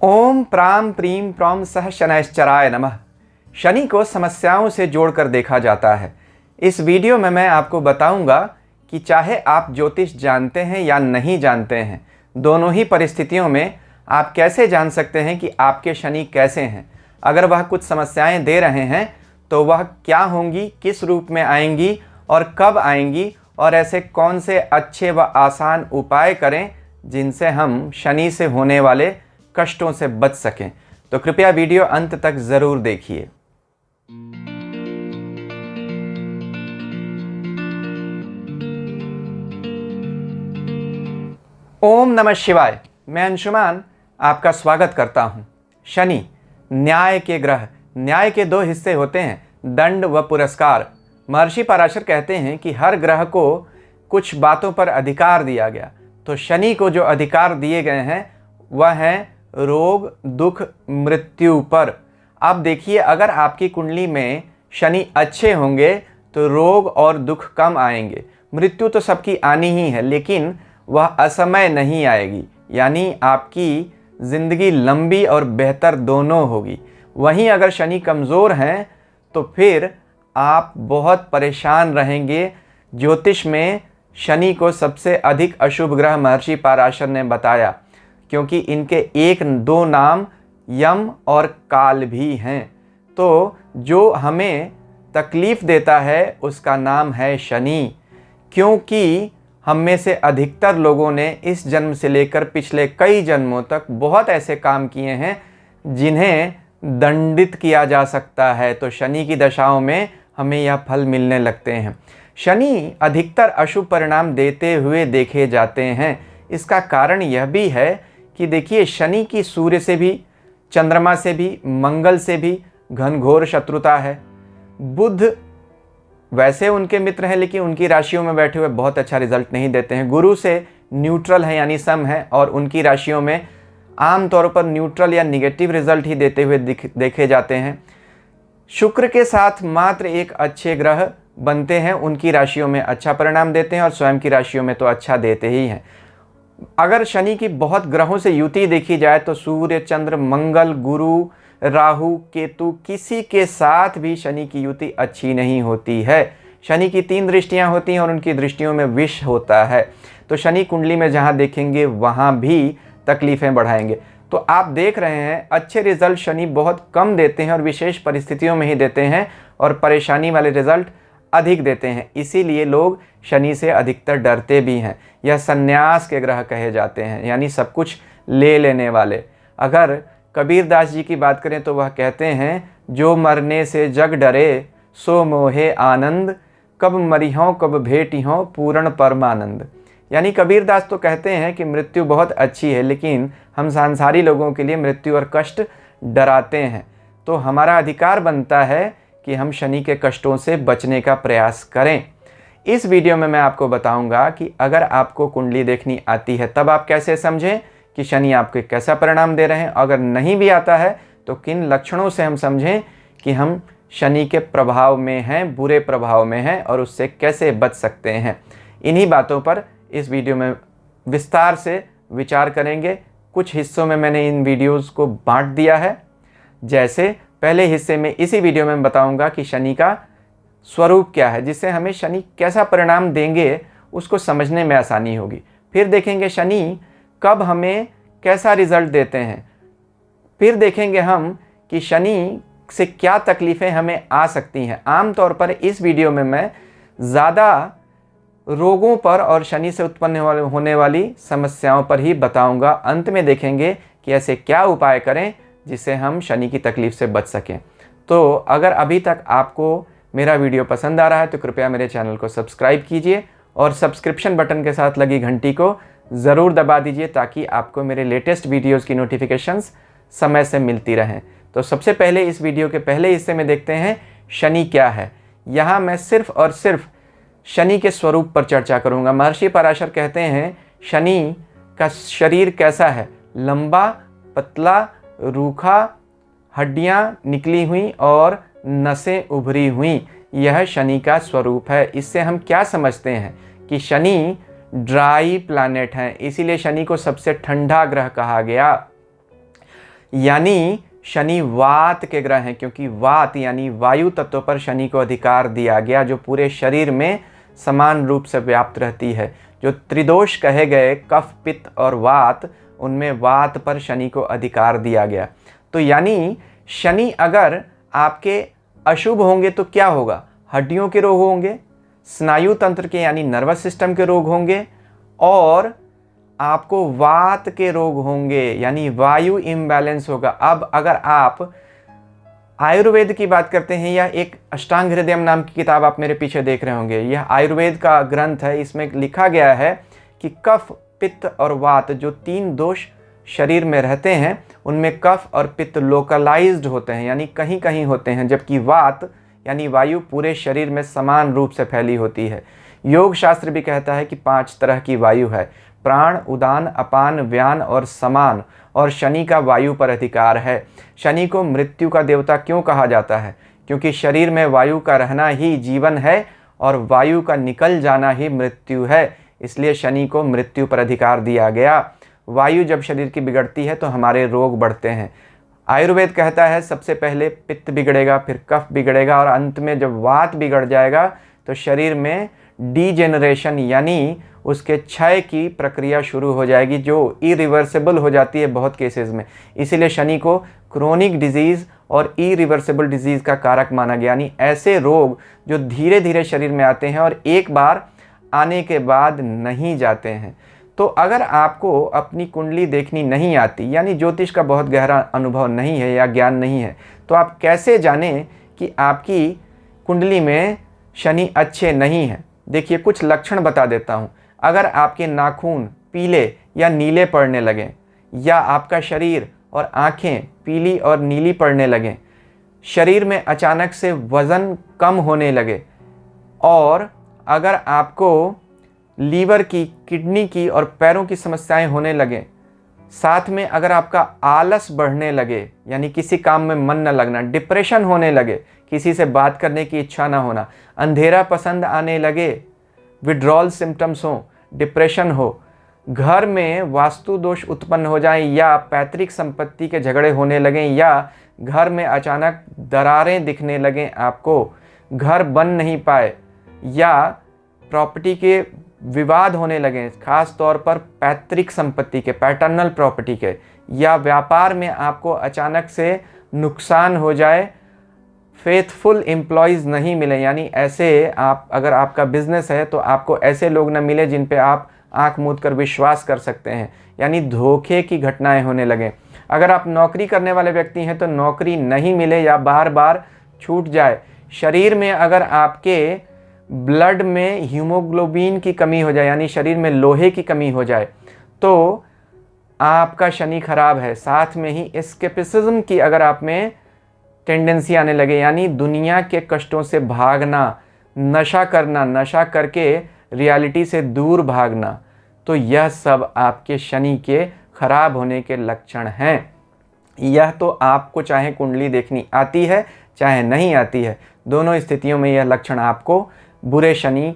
ओम प्राम prim प्रौम सह शनैश्चराय नमः। शनि को समस्याओं से जोड़कर देखा जाता है। इस वीडियो में मैं आपको बताऊंगा कि चाहे आप ज्योतिष जानते हैं या नहीं जानते हैं, दोनों ही परिस्थितियों में आप कैसे जान सकते हैं कि आपके शनि कैसे हैं। अगर वह कुछ समस्याएं दे रहे हैं तो वह क्या होंगी, किस रूप में आएंगी और कब आएंगी, और ऐसे कौन से अच्छे व आसान उपाय करें जिनसे हम शनि से होने वाले कष्टों से बच सकें। तो कृपया वीडियो अंत तक ज़रूर देखिए। ओम नमः शिवाय। मैं अंशुमान आपका स्वागत करता हूं। शनि न्याय के ग्रह। न्याय के दो हिस्से होते हैं, दंड व पुरस्कार। महर्षि पराशर कहते हैं कि हर ग्रह को कुछ बातों पर अधिकार दिया गया, तो शनि को जो अधिकार दिए गए हैं वह हैं रोग, दुख, मृत्यु पर। आप देखिए, अगर आपकी कुंडली में शनि अच्छे होंगे तो रोग और दुख कम आएंगे। मृत्यु तो सबकी आनी ही है, लेकिन वह असमय नहीं आएगी, यानी आपकी ज़िंदगी लंबी और बेहतर दोनों होगी। वहीं अगर शनि कमज़ोर हैं तो फिर आप बहुत परेशान रहेंगे। ज्योतिष में शनि को सबसे अधिक अशुभ ग्रह महर्षि पराशर ने बताया, क्योंकि इनके एक दो नाम यम और काल भी हैं। तो जो हमें तकलीफ़ देता है उसका नाम है शनि, क्योंकि हम में से अधिकतर लोगों ने इस जन्म से लेकर पिछले कई जन्मों तक बहुत ऐसे काम किए हैं जिन्हें दंडित किया जा सकता है। तो शनि की दशाओं में हमें यह फल मिलने लगते हैं। शनि अधिकतर अशुभ परिणाम देते हुए देखे जाते हैं। इसका कारण यह भी है कि देखिए, शनि की सूर्य से भी, चंद्रमा से भी, मंगल से भी घनघोर शत्रुता है। बुध वैसे उनके मित्र हैं, लेकिन उनकी राशियों में बैठे हुए बहुत अच्छा रिजल्ट नहीं देते हैं। गुरु से न्यूट्रल है, यानी सम है, और उनकी राशियों में आमतौर पर न्यूट्रल या निगेटिव रिजल्ट ही देते हुए देखे जाते हैं। शुक्र के साथ मात्र एक अच्छे ग्रह बनते हैं, उनकी राशियों में अच्छा परिणाम देते हैं, और स्वयं की राशियों में तो अच्छा देते ही हैं। अगर शनि की बहुत ग्रहों से युति देखी जाए तो सूर्य, चंद्र, मंगल, गुरु, राहु, केतु, किसी के साथ भी शनि की युति अच्छी नहीं होती है। शनि की 3 दृष्टियां होती हैं और उनकी दृष्टियों में विष होता है। तो शनि कुंडली में जहां देखेंगे वहां भी तकलीफें बढ़ाएंगे। तो आप देख रहे हैं, अच्छे रिजल्ट शनि बहुत कम देते हैं और विशेष परिस्थितियों में ही देते हैं, और परेशानी वाले रिजल्ट अधिक देते हैं। इसीलिए लोग शनि से अधिकतर डरते भी हैं। यह संन्यास के ग्रह कहे जाते हैं, यानी सब कुछ ले लेने वाले। अगर कबीर दास जी की बात करें तो वह कहते हैं, जो मरने से जग डरे सो मोहे आनंद, कब मरिहों कब भेटिहों पूर्ण परमानंद। यानी कबीर दास तो कहते हैं कि मृत्यु बहुत अच्छी है, लेकिन हम सांसारी लोगों के लिए मृत्यु और कष्ट डराते हैं। तो हमारा अधिकार बनता है कि हम शनि के कष्टों से बचने का प्रयास करें। इस वीडियो में मैं आपको बताऊंगा कि अगर आपको कुंडली देखनी आती है तब आप कैसे समझें कि शनि आपके कैसा परिणाम दे रहे हैं। अगर नहीं भी आता है तो किन लक्षणों से हम समझें कि हम शनि के प्रभाव में हैं, बुरे प्रभाव में हैं, और उससे कैसे बच सकते हैं। इन्हीं बातों पर इस वीडियो में विस्तार से विचार करेंगे। कुछ हिस्सों में मैंने इन वीडियोज़ को बांट दिया है। जैसे पहले हिस्से में, इसी वीडियो में बताऊंगा कि शनि का स्वरूप क्या है, जिससे हमें शनि कैसा परिणाम देंगे उसको समझने में आसानी होगी। फिर देखेंगे शनि कब हमें कैसा रिजल्ट देते हैं। फिर देखेंगे हम कि शनि से क्या तकलीफ़ें हमें आ सकती हैं। आमतौर पर इस वीडियो में मैं ज़्यादा रोगों पर और शनि से उत्पन्न होने वाली समस्याओं पर ही बताऊंगा। अंत में देखेंगे कि ऐसे क्या उपाय करें जिससे हम शनि की तकलीफ़ से बच सकें। तो अगर अभी तक आपको मेरा वीडियो पसंद आ रहा है तो कृपया मेरे चैनल को सब्सक्राइब कीजिए और सब्सक्रिप्शन बटन के साथ लगी घंटी को ज़रूर दबा दीजिए, ताकि आपको मेरे लेटेस्ट वीडियोज़ की नोटिफिकेशंस समय से मिलती रहें। तो सबसे पहले इस वीडियो के पहले हिस्से में देखते हैं शनि क्या है। यहाँ मैं सिर्फ और सिर्फ शनि के स्वरूप पर चर्चा करूँगा। महर्षि पराशर कहते हैं, शनि का शरीर कैसा है? लंबा, पतला, रूखा, हड्डियाँ निकली हुई और नसें उभरी हुई, यह शनि का स्वरूप है। इससे हम क्या समझते हैं कि शनि ड्राई प्लैनेट हैं, इसीलिए शनि को सबसे ठंडा ग्रह कहा गया। यानी शनि वात के ग्रह हैं, क्योंकि वात यानी वायु तत्व पर शनि को अधिकार दिया गया, जो पूरे शरीर में समान रूप से व्याप्त रहती है। जो त्रिदोष कहे गए कफ, पित्त और वात, उनमें वात पर शनि को अधिकार दिया गया। तो यानी शनि अगर आपके अशुभ होंगे तो क्या होगा? हड्डियों के रोग होंगे, स्नायु तंत्र के यानी नर्वस सिस्टम के रोग होंगे, और आपको वात के रोग होंगे यानी वायु इम्बैलेंस होगा। अब अगर आप आयुर्वेद की बात करते हैं, या एक अष्टांग हृदयम नाम की किताब आप मेरे पीछे देख रहे होंगे, यह आयुर्वेद का ग्रंथ है। इसमें लिखा गया है कि कफ, पित्त और वात जो 3 दोष शरीर में रहते हैं, उनमें कफ और पित्त लोकलाइज्ड होते हैं यानी कहीं कहीं होते हैं, जबकि वात यानी वायु पूरे शरीर में समान रूप से फैली होती है। योग शास्त्र भी कहता है कि 5 तरह की वायु है: प्राण, उदान, अपान, व्यान और समान, और शनि का वायु पर अधिकार है। शनि को मृत्यु का देवता क्यों कहा जाता है? क्योंकि शरीर में वायु का रहना ही जीवन है और वायु का निकल जाना ही मृत्यु है, इसलिए शनि को मृत्यु पर अधिकार दिया गया। वायु जब शरीर की बिगड़ती है तो हमारे रोग बढ़ते हैं। आयुर्वेद कहता है सबसे पहले पित्त बिगड़ेगा, फिर कफ बिगड़ेगा, और अंत में जब वात बिगड़ जाएगा तो शरीर में डीजेनरेशन यानी उसके क्षय की प्रक्रिया शुरू हो जाएगी, जो इरिवर्सिबल हो जाती है बहुत केसेस में। इसीलिए शनि को क्रोनिक डिजीज़ और इरिवर्सिबल डिजीज़ का कारक माना गया, यानी ऐसे रोग जो धीरे धीरे शरीर में आते हैं और एक बार आने के बाद नहीं जाते हैं। तो अगर आपको अपनी कुंडली देखनी नहीं आती, यानी ज्योतिष का बहुत गहरा अनुभव नहीं है या ज्ञान नहीं है, तो आप कैसे जानें कि आपकी कुंडली में शनि अच्छे नहीं हैं? देखिए, कुछ लक्षण बता देता हूँ। अगर आपके नाखून पीले या नीले पड़ने लगें, या आपका शरीर और आँखें पीली और नीली पड़ने लगें, शरीर में अचानक से वज़न कम होने लगे, और अगर आपको लीवर की, किडनी की और पैरों की समस्याएं होने लगें, साथ में अगर आपका आलस बढ़ने लगे यानी किसी काम में मन न लगना, डिप्रेशन होने लगे, किसी से बात करने की इच्छा ना होना, अंधेरा पसंद आने लगे, विड्रॉल सिम्टम्स हो, डिप्रेशन हो, घर में वास्तु दोष उत्पन्न हो जाएं, या पैतृक संपत्ति के झगड़े होने लगें, या घर में अचानक दरारें दिखने लगें, आपको घर बन नहीं पाए, या प्रॉपर्टी के विवाद होने लगें, खास तौर पर पैतृक संपत्ति के, पैटर्नल प्रॉपर्टी के, या व्यापार में आपको अचानक से नुकसान हो जाए, फेथफुल एम्प्लॉयज़ नहीं मिले, यानी ऐसे आप, अगर आपका बिजनेस है तो आपको ऐसे लोग न मिले जिन पे आप आंख मूंद कर विश्वास कर सकते हैं, यानी धोखे की घटनाएं होने लगें। अगर आप नौकरी करने वाले व्यक्ति हैं तो नौकरी नहीं मिले या बार बार छूट जाए। शरीर में अगर आपके ब्लड में हीमोग्लोबिन की कमी हो जाए, यानी शरीर में लोहे की कमी हो जाए, तो आपका शनि खराब है। साथ में ही एस्केपिज्म की अगर आप में टेंडेंसी आने लगे, यानी दुनिया के कष्टों से भागना, नशा करना, नशा करके रियलिटी से दूर भागना, तो यह सब आपके शनि के खराब होने के लक्षण हैं। यह तो आपको चाहे कुंडली देखनी आती है चाहे नहीं आती है, दोनों स्थितियों में यह लक्षण आपको बुरे शनि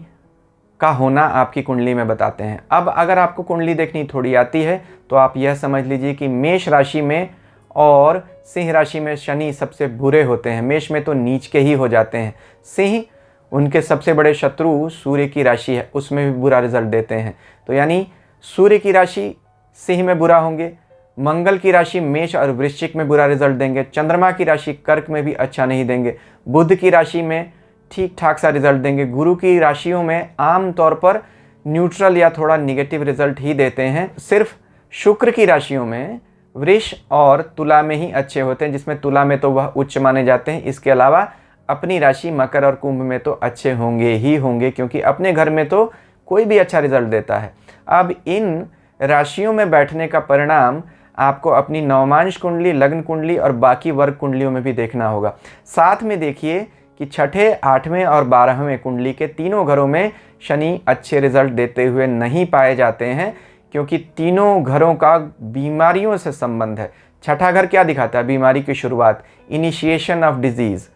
का होना आपकी कुंडली में बताते हैं। अब अगर आपको कुंडली देखनी थोड़ी आती है तो आप यह समझ लीजिए कि मेष राशि में और सिंह राशि में शनि सबसे बुरे होते हैं। मेष में तो नीच के ही हो जाते हैं। सिंह, उनके सबसे बड़े शत्रु सूर्य की राशि है, उसमें भी बुरा रिजल्ट देते हैं। तो यानी सूर्य की राशि सिंह में बुरा होंगे, मंगल की राशि मेष और वृश्चिक में बुरा रिजल्ट देंगे, चंद्रमा की राशि कर्क में भी अच्छा नहीं देंगे, बुध की राशि में ठीक ठाक सा रिजल्ट देंगे, गुरु की राशियों में आम तौर पर न्यूट्रल या थोड़ा निगेटिव रिजल्ट ही देते हैं। सिर्फ शुक्र की राशियों में वृष और तुला में ही अच्छे होते हैं, जिसमें तुला में तो वह उच्च माने जाते हैं। इसके अलावा अपनी राशि मकर और कुंभ में तो अच्छे होंगे ही होंगे, क्योंकि अपने घर में तो कोई भी अच्छा रिजल्ट देता है। अब इन राशियों में बैठने का परिणाम आपको अपनी नवमांश कुंडली, लग्न कुंडली और बाकी वर्ग कुंडलियों में भी देखना होगा। साथ में देखिए कि छठे, आठवें और 12वें कुंडली के तीनों घरों में शनि अच्छे रिजल्ट देते हुए नहीं पाए जाते हैं, क्योंकि तीनों घरों का बीमारियों से संबंध है। छठा घर क्या दिखाता है? बीमारी की शुरुआत, इनिशिएशन ऑफ डिजीज़।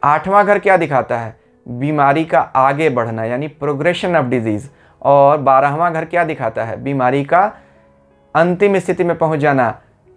आठवां घर क्या दिखाता है? बीमारी का आगे बढ़ना, यानी प्रोग्रेशन ऑफ डिजीज़। और 12वां घर क्या दिखाता है? बीमारी का अंतिम स्थिति में पहुंच जाना,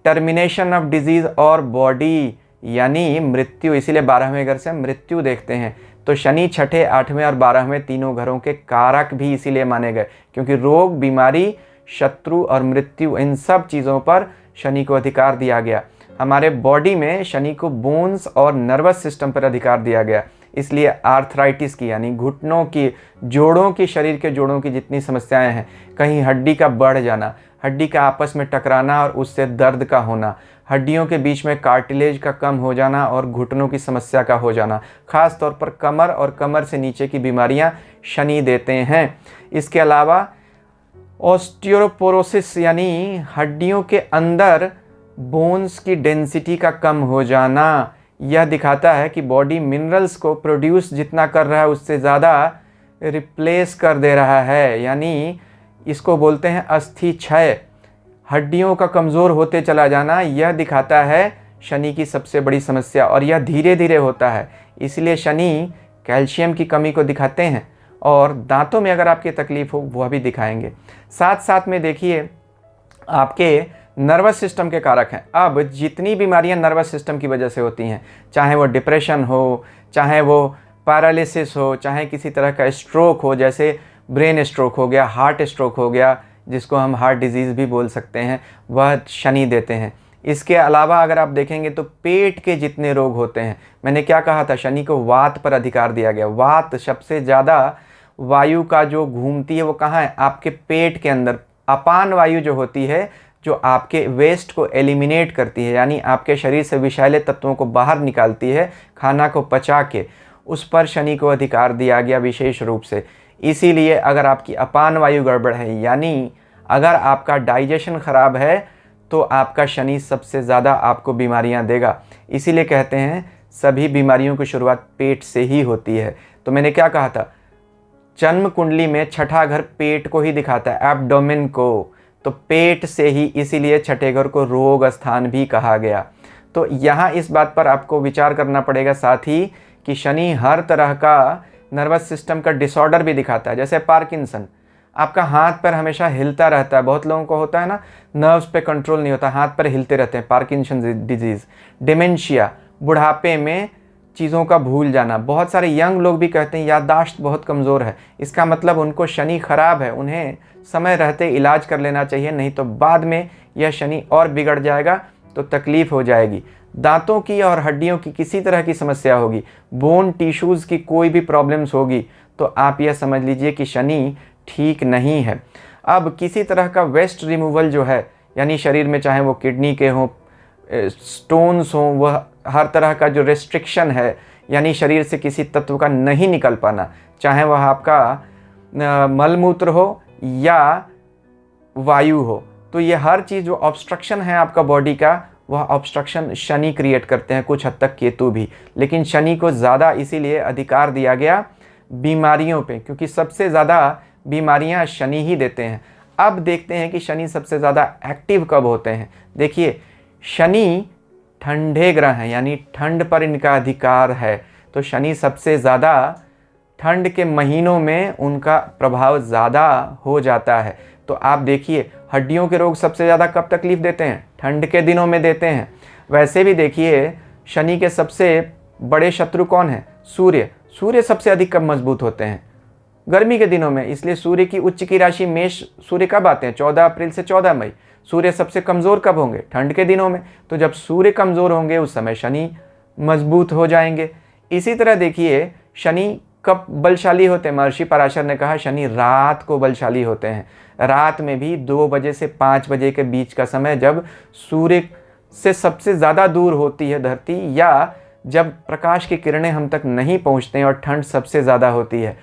टर्मिनेशन ऑफ डिजीज़ और बॉडी यानी मृत्यु, इसीलिए 12वें घर से हम मृत्यु देखते हैं। तो शनि छठे, 8वें और 12वें तीनों घरों के कारक भी इसीलिए माने गए, क्योंकि रोग, बीमारी, शत्रु और मृत्यु, इन सब चीज़ों पर शनि को अधिकार दिया गया। हमारे बॉडी में शनि को बोन्स और नर्वस सिस्टम पर अधिकार दिया गया, इसलिए आर्थराइटिस की यानी घुटनों की, जोड़ों की, शरीर के जोड़ों की जितनी समस्याएं हैं, कहीं हड्डी का बढ़ जाना, हड्डी का आपस में टकराना और उससे दर्द का होना, हड्डियों के बीच में कार्टिलेज का कम हो जाना और घुटनों की समस्या का हो जाना, खास तौर पर कमर और कमर से नीचे की बीमारियां शनि देते हैं। इसके अलावा ऑस्टियोपोरोसिस यानी हड्डियों के अंदर बोन्स की डेंसिटी का कम हो जाना, यह दिखाता है कि बॉडी मिनरल्स को प्रोड्यूस जितना कर रहा है उससे ज़्यादा रिप्लेस कर दे रहा है, यानी इसको बोलते हैं अस्थि क्षय। हड्डियों का कमज़ोर होते चला जाना, यह दिखाता है शनि की सबसे बड़ी समस्या, और यह धीरे धीरे होता है। इसलिए शनि कैल्शियम की कमी को दिखाते हैं, और दांतों में अगर आपकी तकलीफ हो वह भी दिखाएंगे। साथ साथ में देखिए आपके नर्वस सिस्टम के कारक हैं। अब जितनी बीमारियां नर्वस सिस्टम की वजह से होती हैं, चाहे वो डिप्रेशन हो, चाहे वो पैरालिसिस हो, चाहे किसी तरह का स्ट्रोक हो, जैसे ब्रेन स्ट्रोक हो गया, हार्ट स्ट्रोक हो गया, जिसको हम हार्ट डिजीज़ भी बोल सकते हैं, वह शनि देते हैं। इसके अलावा अगर आप देखेंगे तो पेट के जितने रोग होते हैं, मैंने क्या कहा था, शनि को वात पर अधिकार दिया गया। वात सबसे ज़्यादा वायु का जो घूमती है वो कहाँ है, आपके पेट के अंदर। अपान वायु जो होती है, जो आपके वेस्ट को एलिमिनेट करती है, यानी आपके शरीर से विषैले तत्वों को बाहर निकालती है खाना को पचा के, उस पर शनि को अधिकार दिया गया विशेष रूप से। इसीलिए अगर आपकी अपान वायु गड़बड़ है, यानी अगर आपका डाइजेशन खराब है, तो आपका शनि सबसे ज़्यादा आपको बीमारियां देगा। इसीलिए कहते हैं सभी बीमारियों की शुरुआत पेट से ही होती है। तो मैंने क्या कहा था, जन्म कुंडली में छठा घर पेट को ही दिखाता है, एब्डोमेन को। तो पेट से ही, इसीलिए छठे घर को रोग स्थान भी कहा गया। तो यहाँ इस बात पर आपको विचार करना पड़ेगा साथ ही कि शनि हर तरह का नर्वस सिस्टम का डिसऑर्डर भी दिखाता है। जैसे पार्किंसन, आपका हाथ पैर हमेशा हिलता रहता है, बहुत लोगों को होता है ना, नर्व्स पे कंट्रोल नहीं होता, हाथ पैर हिलते रहते हैं, पार्किंसन डिजीज़। डिमेंशिया, बुढ़ापे में चीज़ों का भूल जाना। बहुत सारे यंग लोग भी कहते हैं याददाश्त बहुत कमज़ोर है, इसका मतलब उनको शनि खराब है, उन्हें समय रहते इलाज कर लेना चाहिए, नहीं तो बाद में यह शनि और बिगड़ जाएगा तो तकलीफ़ हो जाएगी। दांतों की और हड्डियों की किसी तरह की समस्या होगी, बोन टिश्यूज़ की कोई भी प्रॉब्लम्स होगी, तो आप यह समझ लीजिए कि शनि ठीक नहीं है। अब किसी तरह का वेस्ट रिमूवल जो है, यानी शरीर में चाहे वो किडनी के हों, स्टोन्स हों, वह हर तरह का जो रेस्ट्रिक्शन है, यानी शरीर से किसी तत्व का नहीं निकल पाना, चाहे वह आपका मलमूत्र हो या वायु हो, तो ये हर चीज़ जो ऑब्स्ट्रक्शन है आपका बॉडी का, वह ऑब्स्ट्रक्शन शनि क्रिएट करते हैं, कुछ हद तक केतु भी। लेकिन शनि को ज़्यादा इसीलिए अधिकार दिया गया बीमारियों पे, क्योंकि सबसे ज़्यादा बीमारियां शनि ही देते हैं। अब देखते हैं कि शनि सबसे ज़्यादा एक्टिव कब होते हैं। देखिए, शनि ठंडे ग्रह हैं, यानी ठंड पर इनका अधिकार है, तो शनि सबसे ज़्यादा ठंड के महीनों में उनका प्रभाव ज़्यादा हो जाता है। तो आप देखिए, हड्डियों के रोग सबसे ज़्यादा कब तकलीफ़ देते हैं, ठंड के दिनों में देते हैं। वैसे भी देखिए, शनि के सबसे बड़े शत्रु कौन हैं, सूर्य। सूर्य सबसे अधिक कब मजबूत होते हैं, गर्मी के दिनों में। इसलिए सूर्य की उच्च की राशि मेष, सूर्य कब आते हैं, 14 अप्रैल से 14 मई। सूर्य सबसे कमज़ोर कब होंगे, ठंड के दिनों में। तो जब सूर्य कमज़ोर होंगे उस समय शनि मजबूत हो जाएंगे। इसी तरह देखिए, शनि कब बलशाली होते हैं, महर्षि पराशर ने कहा शनि रात को बलशाली होते हैं। रात में भी 2 बजे से 5 बजे के बीच का समय, जब सूर्य से सबसे ज़्यादा दूर होती है धरती, या जब प्रकाश की किरणें हम तक नहीं पहुंचते हैं और ठंड सबसे ज़्यादा होती है।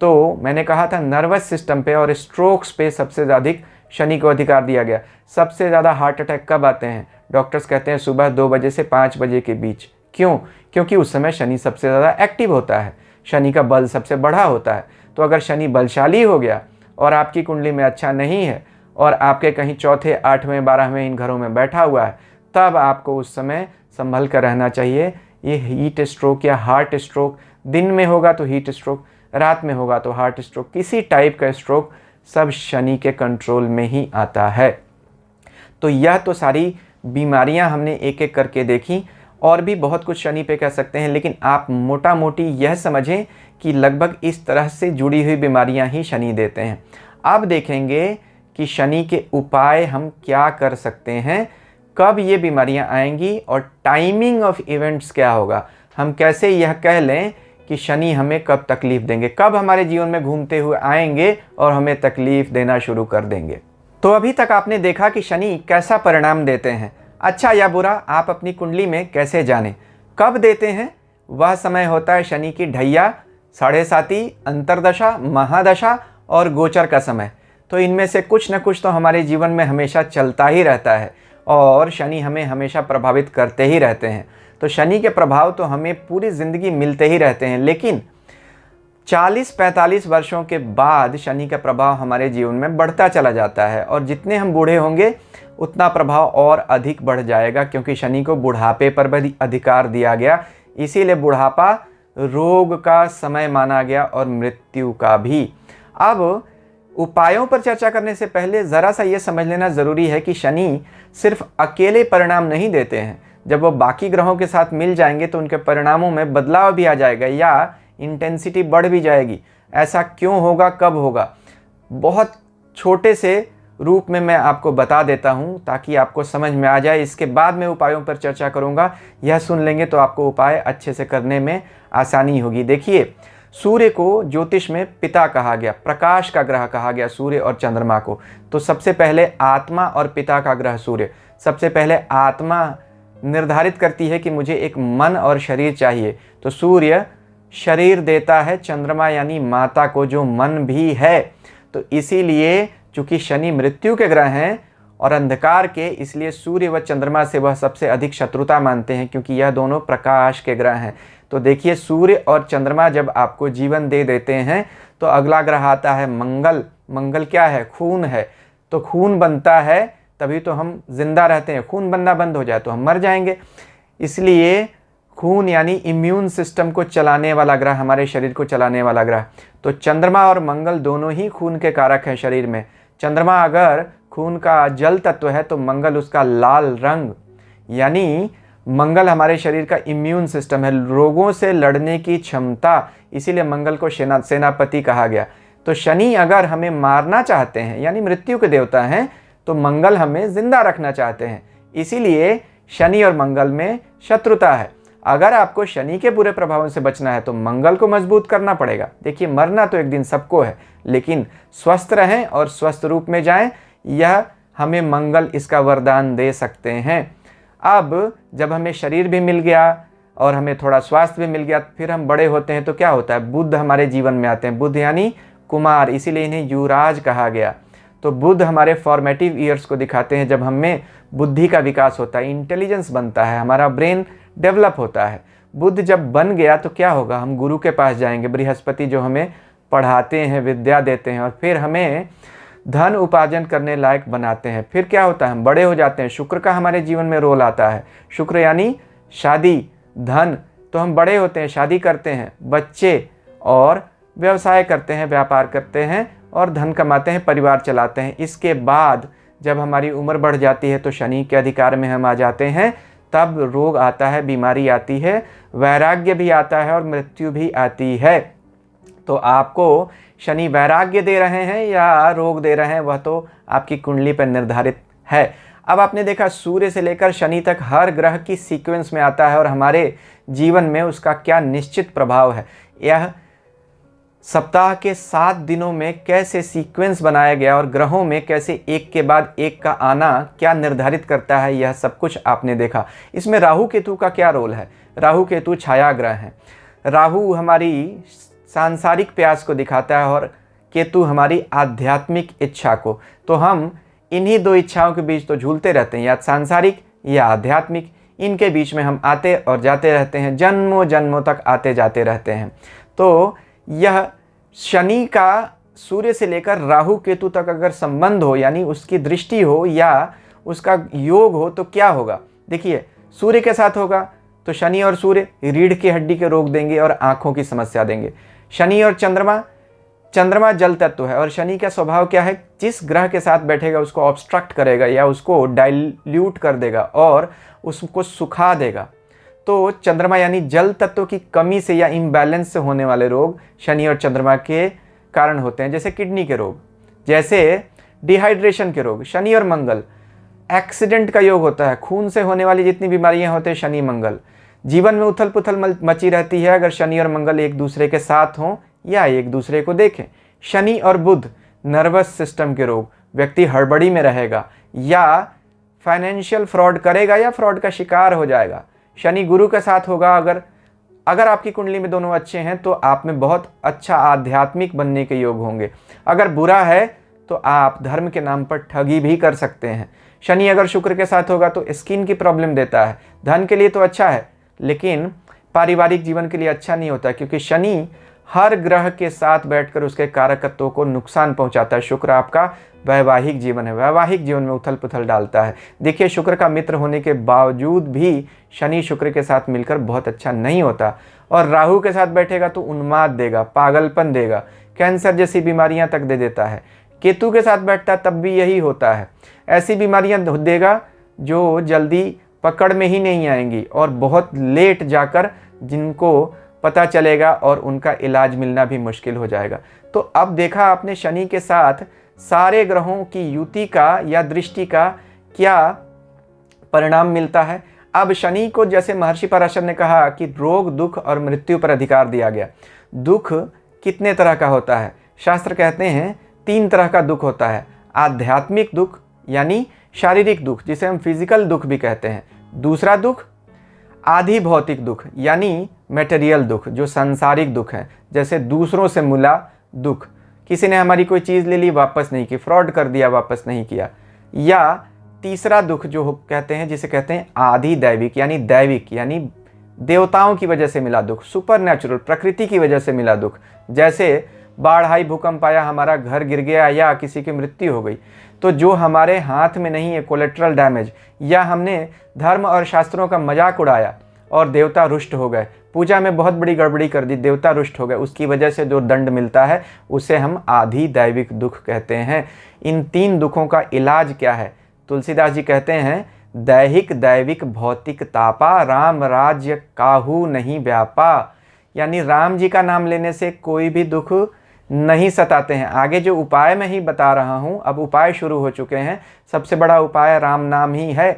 तो मैंने कहा था नर्वस सिस्टम पे और स्ट्रोक्स पे सबसे अधिक शनि को अधिकार दिया गया। सबसे ज़्यादा हार्ट अटैक कब आते हैं, डॉक्टर्स कहते हैं सुबह 2 बजे से 5 बजे के बीच। क्यों? क्योंकि उस समय शनि सबसे ज़्यादा एक्टिव होता है, शनि का बल सबसे बढ़ा होता है। तो अगर शनि बलशाली हो गया और आपकी कुंडली में अच्छा नहीं है, और आपके कहीं चौथे, 8वें, 12वें इन घरों में बैठा हुआ है, तब आपको उस समय संभल कर रहना चाहिए। ये हीट स्ट्रोक या हार्ट स्ट्रोक, दिन में होगा तो हीट स्ट्रोक, रात में होगा तो हार्ट स्ट्रोक, किसी टाइप का स्ट्रोक, सब शनि के कंट्रोल में ही आता है। तो यह तो सारी बीमारियां हमने एक एक करके देखी, और भी बहुत कुछ शनि पे कह सकते हैं, लेकिन आप मोटा मोटी यह समझें कि लगभग इस तरह से जुड़ी हुई बीमारियां ही शनि देते हैं। अब देखेंगे कि शनि के उपाय हम क्या कर सकते हैं, कब ये बीमारियां आएंगी और टाइमिंग ऑफ इवेंट्स क्या होगा। हम कैसे यह कह लें कि शनि हमें कब तकलीफ देंगे, कब हमारे जीवन में घूमते हुए आएंगे और हमें तकलीफ देना शुरू कर देंगे। तो अभी तक आपने देखा कि शनि कैसा परिणाम देते हैं, अच्छा या बुरा आप अपनी कुंडली में कैसे जानें। कब देते हैं, वह समय होता है शनि की ढैया, साढ़े साती, अंतरदशा, महादशा और गोचर का समय। तो इनमें से कुछ न कुछ तो हमारे जीवन में हमेशा चलता ही रहता है और शनि हमें हमेशा प्रभावित करते ही रहते हैं। तो शनि के प्रभाव तो हमें पूरी ज़िंदगी मिलते ही रहते हैं, लेकिन 40-45 वर्षों के बाद शनि का प्रभाव हमारे जीवन में बढ़ता चला जाता है, और जितने हम बूढ़े होंगे उतना प्रभाव और अधिक बढ़ जाएगा, क्योंकि शनि को बुढ़ापे पर भी अधिकार दिया गया। इसीलिए बुढ़ापा रोग का समय माना गया और मृत्यु का भी। अब उपायों पर चर्चा करने से पहले ज़रा सा ये समझ लेना ज़रूरी है कि शनि सिर्फ अकेले परिणाम नहीं देते हैं। जब वो बाकी ग्रहों के साथ मिल जाएंगे तो उनके परिणामों में बदलाव भी आ जाएगा या इंटेंसिटी बढ़ भी जाएगी। ऐसा क्यों होगा, कब होगा, बहुत छोटे से रूप में मैं आपको बता देता हूं ताकि आपको समझ में आ जाए। इसके बाद मैं उपायों पर चर्चा करूंगा, यह सुन लेंगे तो आपको उपाय अच्छे से करने में आसानी होगी। देखिए, सूर्य को ज्योतिष में पिता कहा गया, प्रकाश का ग्रह कहा गया सूर्य और चंद्रमा को। तो सबसे पहले आत्मा और पिता का ग्रह सूर्य, सबसे पहले आत्मा निर्धारित करती है कि मुझे एक मन और शरीर चाहिए, तो सूर्य शरीर देता है, चंद्रमा यानी माता को जो मन भी है। तो इसीलिए चूंकि शनि मृत्यु के ग्रह हैं और अंधकार के, इसलिए सूर्य व चंद्रमा से वह सबसे अधिक शत्रुता मानते हैं, क्योंकि यह दोनों प्रकाश के ग्रह हैं। तो देखिए, सूर्य और चंद्रमा जब आपको जीवन दे देते हैं तो अगला ग्रह आता है मंगल। मंगल क्या है, खून है। तो खून बनता है तभी तो हम जिंदा रहते हैं, खून बनना बंद हो जाए तो हम मर जाएंगे। इसलिए खून यानी इम्यून सिस्टम को चलाने वाला ग्रह, हमारे शरीर को चलाने वाला ग्रह। तो चंद्रमा और मंगल दोनों ही खून के कारक हैं शरीर में। चंद्रमा अगर खून का जल तत्व है तो मंगल उसका लाल रंग, यानी मंगल हमारे शरीर का इम्यून सिस्टम है, रोगों से लड़ने की क्षमता, इसीलिए मंगल को सेनापति कहा गया। तो शनि अगर हमें मारना चाहते हैं, यानी मृत्यु के देवता हैं, तो मंगल हमें जिंदा रखना चाहते हैं। इसीलिए शनि और मंगल में शत्रुता है। अगर आपको शनि के बुरे प्रभावों से बचना है तो मंगल को मजबूत करना पड़ेगा। देखिए, मरना तो एक दिन सबको है, लेकिन स्वस्थ रहें और स्वस्थ रूप में जाएं, यह हमें मंगल इसका वरदान दे सकते हैं। अब जब हमें शरीर भी मिल गया और हमें थोड़ा स्वास्थ्य भी मिल गया, फिर हम बड़े होते हैं तो क्या होता है, बुध हमारे जीवन में आते हैं। बुध यानी कुमार, इसीलिए इन्हें युवराज कहा गया। तो बुध हमारे फॉर्मेटिव ईयर्स को दिखाते हैं, जब हमें बुद्धि का विकास होता है, इंटेलिजेंस बनता है, हमारा ब्रेन डेवलप होता है। बुध जब बन गया तो क्या होगा, हम गुरु के पास जाएंगे, बृहस्पति जो हमें पढ़ाते हैं, विद्या देते हैं और फिर हमें धन उपार्जन करने लायक बनाते हैं। फिर क्या होता है, हम बड़े हो जाते हैं, शुक्र का हमारे जीवन में रोल आता है। शुक्र यानी शादी, धन। तो हम बड़े होते हैं, शादी करते हैं, बच्चे, और व्यवसाय करते हैं, व्यापार करते हैं और धन कमाते हैं, परिवार चलाते हैं। इसके बाद जब हमारी उम्र बढ़ जाती है तो शनि के अधिकार में हम आ जाते हैं, तब रोग आता है, बीमारी आती है, वैराग्य भी आता है और मृत्यु भी आती है। तो आपको शनि वैराग्य दे रहे हैं या रोग दे रहे हैं, वह तो आपकी कुंडली पर निर्धारित है। अब आपने देखा, सूर्य से लेकर शनि तक हर ग्रह की सीक्वेंस में आता है और हमारे जीवन में उसका क्या निश्चित प्रभाव है। यह सप्ताह के 7 दिनों में कैसे सीक्वेंस बनाया गया और ग्रहों में कैसे एक के बाद एक का आना क्या निर्धारित करता है, यह सब कुछ आपने देखा। इसमें राहु केतु का क्या रोल है। राहु केतु छाया ग्रह हैं। राहु हमारी सांसारिक प्यास को दिखाता है और केतु हमारी आध्यात्मिक इच्छा को। तो हम इन्हीं दो इच्छाओं के बीच तो झूलते रहते हैं, या सांसारिक या आध्यात्मिक। इनके बीच में हम आते और जाते रहते हैं, जन्मों जन्मों तक आते जाते रहते हैं। तो यह शनि का सूर्य से लेकर राहु केतु तक अगर संबंध हो, यानी उसकी दृष्टि हो या उसका योग हो, तो क्या होगा। देखिए, सूर्य के साथ होगा तो शनि और सूर्य रीढ़ की हड्डी के रोग देंगे और आंखों की समस्या देंगे। शनि और चंद्रमा, चंद्रमा जल तत्व है और शनि का स्वभाव क्या है, जिस ग्रह के साथ बैठेगा उसको ऑब्स्ट्रक्ट करेगा या उसको डाइल्यूट कर देगा और उसको सुखा देगा। तो चंद्रमा यानी जल तत्व की कमी से या इम्बैलेंस से होने वाले रोग शनि और चंद्रमा के कारण होते हैं, जैसे किडनी के रोग, जैसे डिहाइड्रेशन के रोग। शनि और मंगल एक्सीडेंट का योग होता है, खून से होने वाली जितनी बीमारियां होते हैं शनि मंगल। जीवन में उथल पुथल मची रहती है अगर शनि और मंगल एक दूसरे के साथ हों या एक दूसरे को देखें। शनि और बुध नर्वस सिस्टम के रोग, व्यक्ति हड़बड़ी में रहेगा या फाइनेंशियल फ्रॉड करेगा या फ्रॉड का शिकार हो जाएगा। शनि गुरु के साथ होगा, अगर आपकी कुंडली में दोनों अच्छे हैं तो आप में बहुत अच्छा आध्यात्मिक बनने के योग होंगे। अगर बुरा है तो आप धर्म के नाम पर ठगी भी कर सकते हैं। शनि अगर शुक्र के साथ होगा तो स्किन की प्रॉब्लम देता है। धन के लिए तो अच्छा है लेकिन पारिवारिक जीवन के लिए अच्छा नहीं होता, क्योंकि शनि हर ग्रह के साथ बैठकर उसके कारकत्वों को नुकसान पहुंचाता है। शुक्र आपका वैवाहिक जीवन है, वैवाहिक जीवन में उथल पुथल डालता है। देखिए, शुक्र का मित्र होने के बावजूद भी शनि शुक्र के साथ मिलकर बहुत अच्छा नहीं होता। और राहु के साथ बैठेगा तो उन्माद देगा, पागलपन देगा, कैंसर जैसी बीमारियां तक दे देता है। केतु के साथ बैठता है तब भी यही होता है, ऐसी बीमारियां देगा जो जल्दी पकड़ में ही नहीं आएंगी और बहुत लेट जाकर जिनको पता चलेगा और उनका इलाज मिलना भी मुश्किल हो जाएगा। तो अब देखा आपने शनि के साथ सारे ग्रहों की युति का या दृष्टि का क्या परिणाम मिलता है। अब शनि को जैसे महर्षि पराशर ने कहा कि रोग, दुख और मृत्यु पर अधिकार दिया गया। दुख कितने तरह का होता है? शास्त्र कहते हैं 3 तरह का दुख होता है। आध्यात्मिक दुख यानी शारीरिक दुख, जिसे हम फिजिकल दुख भी कहते हैं। दूसरा दुख आधि भौतिक दुख यानी मेटेरियल दुख, जो सांसारिक दुख है, जैसे दूसरों से मिला दुख, किसी ने हमारी कोई चीज़ ले ली वापस नहीं की, फ्रॉड कर दिया वापस नहीं किया। या तीसरा दुख जो कहते हैं, जिसे कहते हैं आधि दैविक यानी दैविक यानी देवताओं की वजह से मिला दुख, सुपर नेचुरल प्रकृति की वजह से मिला दुख, जैसे बाढ़ आई, भूकंप आया, हमारा घर गिर गया या किसी की मृत्यु हो गई। तो जो हमारे हाथ में नहीं है, कोलेट्रल डैमेज, या हमने धर्म और शास्त्रों का मजाक उड़ाया और देवता रुष्ट हो गए, पूजा में बहुत बड़ी गड़बड़ी कर दी, देवता रुष्ट हो गए, उसकी वजह से जो दंड मिलता है उसे हम आधि दैविक दुख कहते हैं। इन 3 दुखों का इलाज क्या है? तुलसीदास जी कहते हैं, दैहिक दैविक भौतिक तापा, राम राज्य काहू नहीं व्यापा। यानी राम जी का नाम लेने से कोई भी दुख नहीं सताते हैं। आगे जो उपाय मैं ही बता रहा हूँ, अब उपाय शुरू हो चुके हैं। सबसे बड़ा उपाय राम नाम ही है।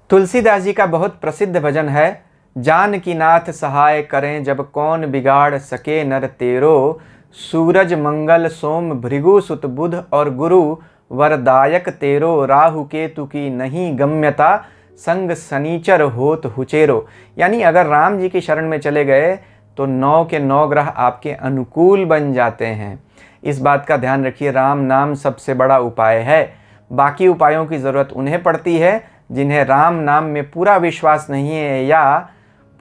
तुलसीदास जी का बहुत प्रसिद्ध भजन है, जानकी नाथ सहाय करें जब कौन बिगाड़ सके नर तेरो, सूरज मंगल सोम भृगु सुत बुध और गुरु वरदायक तेरो, राहु केतु की नहीं गम्यता संग शनिचर होत हुचेरो। यानी अगर राम जी की शरण में चले गए तो 9 के 9 ग्रह आपके अनुकूल बन जाते हैं। इस बात का ध्यान रखिए, राम नाम सबसे बड़ा उपाय है। बाकी उपायों की ज़रूरत उन्हें पड़ती है जिन्हें राम नाम में पूरा विश्वास नहीं है या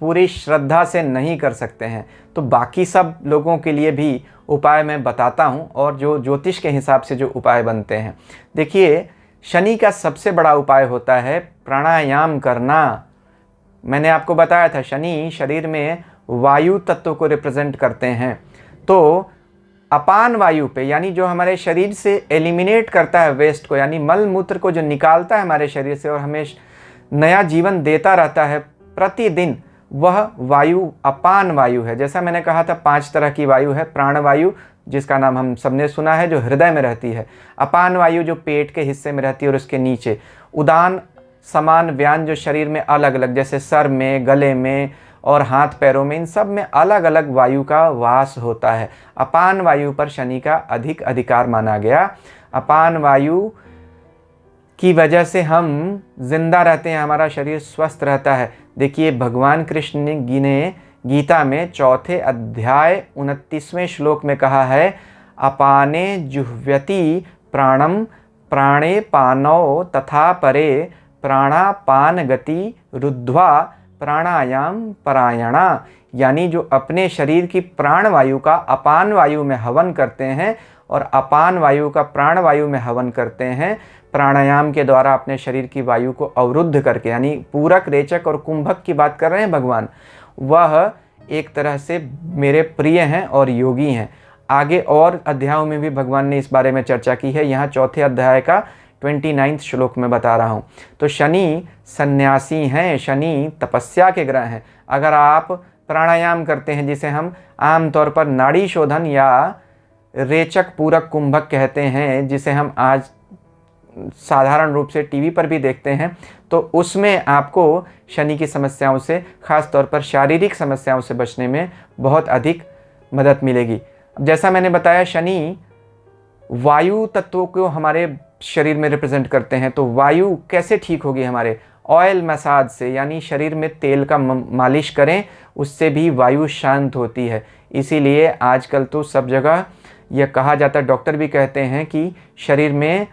पूरी श्रद्धा से नहीं कर सकते हैं। तो बाकी सब लोगों के लिए भी उपाय मैं बताता हूं, और जो ज्योतिष के हिसाब से जो उपाय बनते हैं। देखिए, शनि का सबसे बड़ा उपाय होता है प्राणायाम करना। मैंने आपको बताया था शनि शरीर में वायु तत्व को रिप्रेजेंट करते हैं। तो अपान वायु पे, यानी जो हमारे शरीर से एलिमिनेट करता है वेस्ट को, यानी मल मूत्र को जो निकालता है हमारे शरीर से और हमें नया जीवन देता रहता है प्रतिदिन, वह वायु अपान वायु है। जैसा मैंने कहा था 5 तरह की वायु है। प्राणवायु, जिसका नाम हम सबने सुना है, जो हृदय में रहती है। अपान वायु जो पेट के हिस्से में रहती है और उसके नीचे। उदान समान व्यान जो शरीर में अलग अलग, जैसे सर में, गले में और हाथ पैरों में, इन सब में अलग अलग वायु का वास होता है। अपान वायु पर शनि का अधिक अधिकार माना गया। अपान वायु की वजह से हम जिंदा रहते हैं, हमारा शरीर स्वस्थ रहता है। देखिए, भगवान कृष्ण ने गीता में 4 अध्याय 29वें श्लोक में कहा है, अपाने जुह्व्यति प्राणम प्राणे पानौ तथा परे प्राणापान गति रुद्ध्वा प्राणायाम परायणा। यानी जो अपने शरीर की प्राण वायु का अपान वायु में हवन करते हैं और अपान वायु का प्राण वायु में हवन करते हैं, प्राणायाम के द्वारा अपने शरीर की वायु को अवरुद्ध करके, यानी पूरक, रेचक और कुंभक की बात कर रहे हैं भगवान, वह एक तरह से मेरे प्रिय हैं और योगी हैं। आगे और अध्यायों में भी भगवान ने इस बारे में चर्चा की है। यहाँ चौथे अध्याय का 29 श्लोक में बता रहा हूँ। तो शनि सन्यासी हैं, शनि तपस्या के ग्रह हैं। अगर आप प्राणायाम करते हैं, जिसे हम आमतौर पर नाड़ी शोधन या रेचक पूरक कुंभक कहते हैं, जिसे हम आज साधारण रूप से टीवी पर भी देखते हैं, तो उसमें आपको शनि की समस्याओं से, खास तौर पर शारीरिक समस्याओं से बचने में बहुत अधिक मदद मिलेगी। जैसा मैंने बताया, शनि वायु तत्वों को हमारे शरीर में रिप्रेजेंट करते हैं। तो वायु कैसे ठीक होगी हमारे? ऑयल मसाज से, यानी शरीर में तेल का मालिश करें, उससे भी वायु शांत होती है। इसीलिए आजकल तो सब जगह यह कहा जाता है, डॉक्टर भी कहते हैं कि शरीर में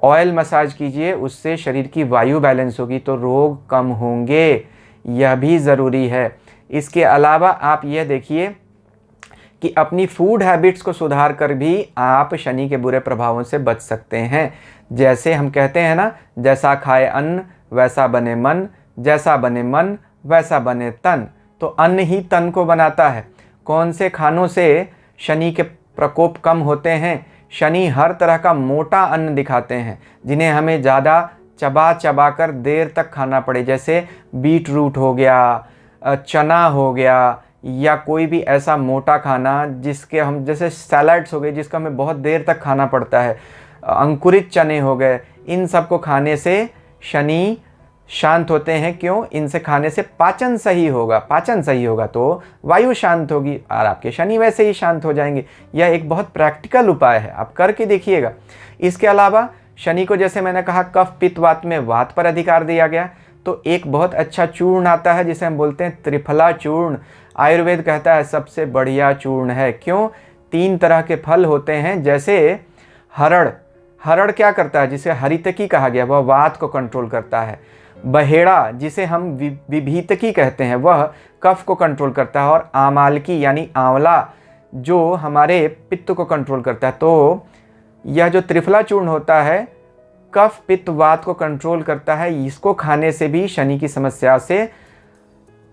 ऑयल मसाज कीजिए, उससे शरीर की वायु बैलेंस होगी तो रोग कम होंगे। यह भी ज़रूरी है। इसके अलावा आप यह देखिए कि अपनी फूड हैबिट्स को सुधार कर भी आप शनि के बुरे प्रभावों से बच सकते हैं। जैसे हम कहते हैं ना, जैसा खाए अन्न वैसा बने मन, जैसा बने मन वैसा बने तन। तो अन्न ही तन को बनाता है। कौन से खानों से शनि के प्रकोप कम होते हैं? शनि हर तरह का मोटा अन्न दिखाते हैं, जिन्हें हमें ज़्यादा चबा चबा कर देर तक खाना पड़े। जैसे बीट रूट हो गया, चना हो गया, या कोई भी ऐसा मोटा खाना जिसके हम, जैसे सैलड्स हो गए जिसका हमें बहुत देर तक खाना पड़ता है, अंकुरित चने हो गए, इन सब को खाने से शनि शांत होते हैं। क्यों? इनसे खाने से पाचन सही होगा, पाचन सही होगा तो वायु शांत होगी और आपके शनि वैसे ही शांत हो जाएंगे। यह एक बहुत प्रैक्टिकल उपाय है, आप करके देखिएगा। इसके अलावा शनि को, जैसे मैंने कहा, कफ पित्त वात में वात पर अधिकार दिया गया, तो एक बहुत अच्छा चूर्ण आता है जिसे हम बोलते हैं त्रिफला चूर्ण। आयुर्वेद कहता है सबसे बढ़िया चूर्ण है। क्यों? 3 तरह के फल होते हैं। जैसे हरड़, हरड़ क्या करता है? जिसे हरितकी कहा गया, वह वात को कंट्रोल करता है। बहेड़ा, जिसे हम विभीतकी कहते हैं, वह कफ को कंट्रोल करता है। और आमालकी यानी आंवला, जो हमारे पित्त को कंट्रोल करता है। तो यह जो त्रिफला चूर्ण होता है, कफ पित्त वात को कंट्रोल करता है। इसको खाने से भी शनि की समस्या से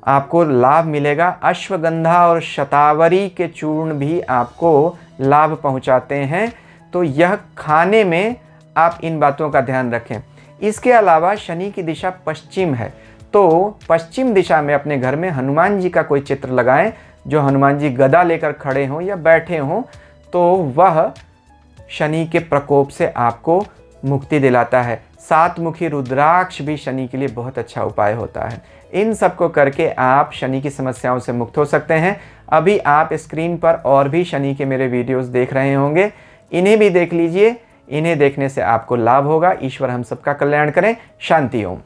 आपको लाभ मिलेगा। अश्वगंधा और शतावरी के चूर्ण भी आपको लाभ पहुंचाते हैं। तो यह खाने में आप इन बातों का ध्यान रखें। इसके अलावा शनि की दिशा पश्चिम है, तो पश्चिम दिशा में अपने घर में हनुमान जी का कोई चित्र लगाएं, जो हनुमान जी गदा लेकर खड़े हों या बैठे हों, तो वह शनि के प्रकोप से आपको मुक्ति दिलाता है। 7 मुखी रुद्राक्ष भी शनि के लिए बहुत अच्छा उपाय होता है। इन सब को करके आप शनि की समस्याओं से मुक्त हो सकते हैं। अभी आप स्क्रीन पर और भी शनि के मेरे वीडियोस देख रहे होंगे, इन्हें भी देख लीजिए। इन्हें देखने से आपको लाभ होगा। ईश्वर हम सबका कल्याण करें। शांति ओम।